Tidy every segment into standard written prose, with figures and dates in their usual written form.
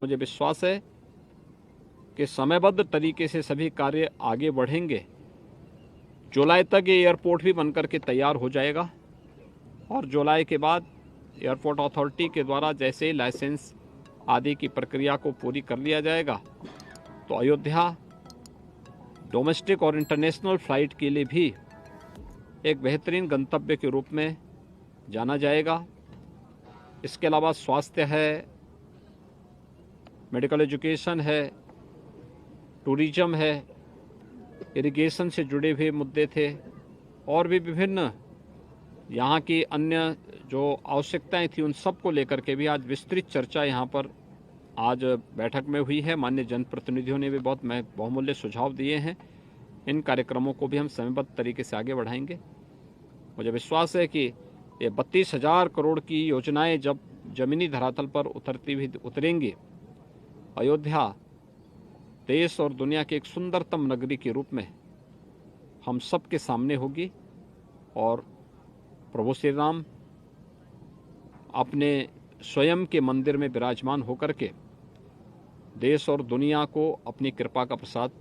मुझे विश्वास है कि समयबद्ध तरीके से सभी कार्य आगे बढ़ेंगे। जुलाई तक ये एयरपोर्ट भी बनकर के तैयार हो जाएगा और जुलाई के बाद एयरपोर्ट अथॉरिटी के द्वारा जैसे ही लाइसेंस आदि की प्रक्रिया को पूरी कर लिया जाएगा तो अयोध्या डोमेस्टिक और इंटरनेशनल फ़्लाइट के लिए भी एक बेहतरीन गंतव्य के रूप में जाना जाएगा। इसके अलावा स्वास्थ्य है, मेडिकल एजुकेशन है, टूरिज्म है, इरिगेशन से जुड़े हुए मुद्दे थे और भी विभिन्न यहाँ की अन्य जो आवश्यकताएं थी उन सब को लेकर के भी आज विस्तृत चर्चा यहाँ पर आज बैठक में हुई है। माननीय जनप्रतिनिधियों ने भी बहुत बहुमूल्य सुझाव दिए हैं। इन कार्यक्रमों को भी हम समयबद्ध तरीके से आगे बढ़ाएंगे। मुझे विश्वास है कि ये 32,000 करोड़ की योजनाएं जब जमीनी धरातल पर उतरेंगी, अयोध्या देश और दुनिया की एक सुंदरतम नगरी के रूप में हम सब के सामने होगी और प्रभु श्री राम अपने स्वयं के मंदिर में विराजमान होकर के देश और दुनिया को अपनी कृपा का प्रसाद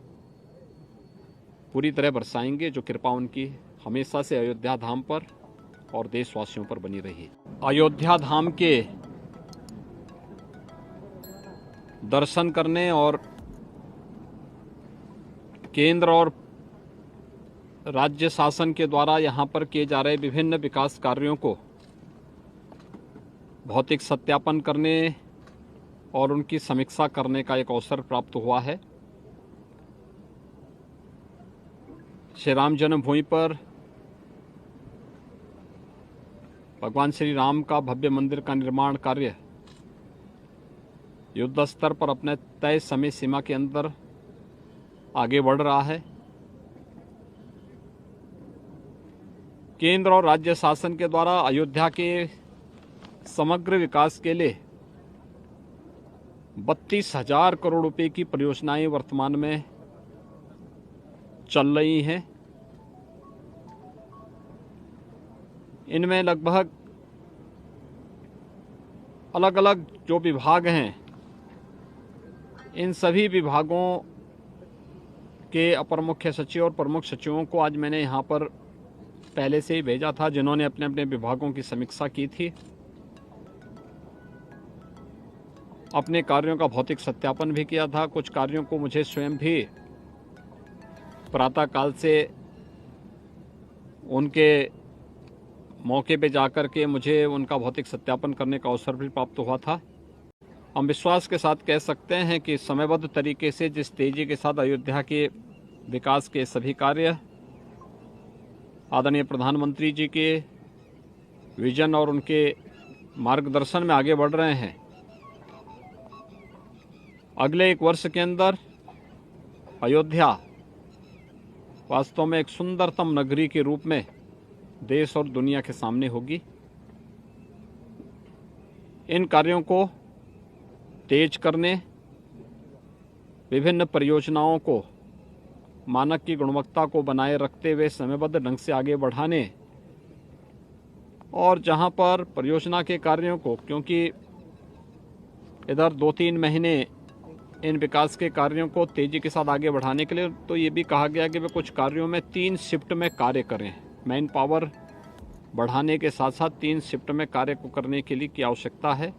पूरी तरह बरसाएंगे, जो कृपा उनकी हमेशा से अयोध्या धाम पर और देशवासियों पर बनी रही। अयोध्या धाम के दर्शन करने और केंद्र और राज्य शासन के द्वारा यहाँ पर किए जा रहे विभिन्न विकास कार्यों को भौतिक सत्यापन करने और उनकी समीक्षा करने का एक अवसर प्राप्त हुआ है। श्री राम जन्मभूमि पर भगवान श्री राम का भव्य मंदिर का निर्माण कार्य युद्ध स्तर पर अपने तय समय सीमा के अंदर आगे बढ़ रहा है। केंद्र और राज्य शासन के द्वारा अयोध्या के समग्र विकास के लिए 32,000 करोड़ रुपए की परियोजनाएं वर्तमान में चल रही हैं। इनमें लगभग अलग अलग जो विभाग हैं, इन सभी विभागों के अपर मुख्य सचिव और प्रमुख सचिवों को आज मैंने यहाँ पर पहले से ही भेजा था, जिन्होंने अपने अपने विभागों की समीक्षा की थी, अपने कार्यों का भौतिक सत्यापन भी किया था। कुछ कार्यों को मुझे स्वयं भी प्रातःकाल से उनके मौके पे जाकर के मुझे उनका भौतिक सत्यापन करने का अवसर भी प्राप्त हुआ था। हम विश्वास के साथ कह सकते हैं कि समयबद्ध तरीके से जिस तेजी के साथ अयोध्या के विकास के सभी कार्य आदरणीय प्रधानमंत्री जी के विजन और उनके मार्गदर्शन में आगे बढ़ रहे हैं, अगले 1 वर्ष के अंदर अयोध्या वास्तव में एक सुंदरतम नगरी के रूप में देश और दुनिया के सामने होगी। इन कार्यों को तेज करने, विभिन्न परियोजनाओं को मानक की गुणवत्ता को बनाए रखते हुए समयबद्ध ढंग से आगे बढ़ाने और जहां पर परियोजना के कार्यों को, क्योंकि इधर 2-3 महीने इन विकास के कार्यों को तेजी के साथ आगे बढ़ाने के लिए तो ये भी कहा गया कि वे कुछ कार्यों में 3 शिफ्ट में कार्य करें। मैन पावर बढ़ाने के साथ साथ 3 शिफ्ट में कार्य को करने के लिए की आवश्यकता है,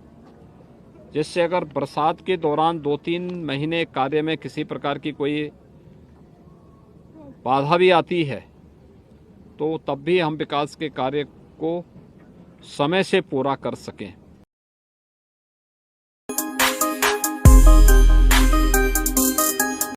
जिससे अगर बरसात के दौरान 2-3 महीने कार्य में किसी प्रकार की कोई बाधा भी आती है तो तब भी हम विकास के कार्य को समय से पूरा कर सकें।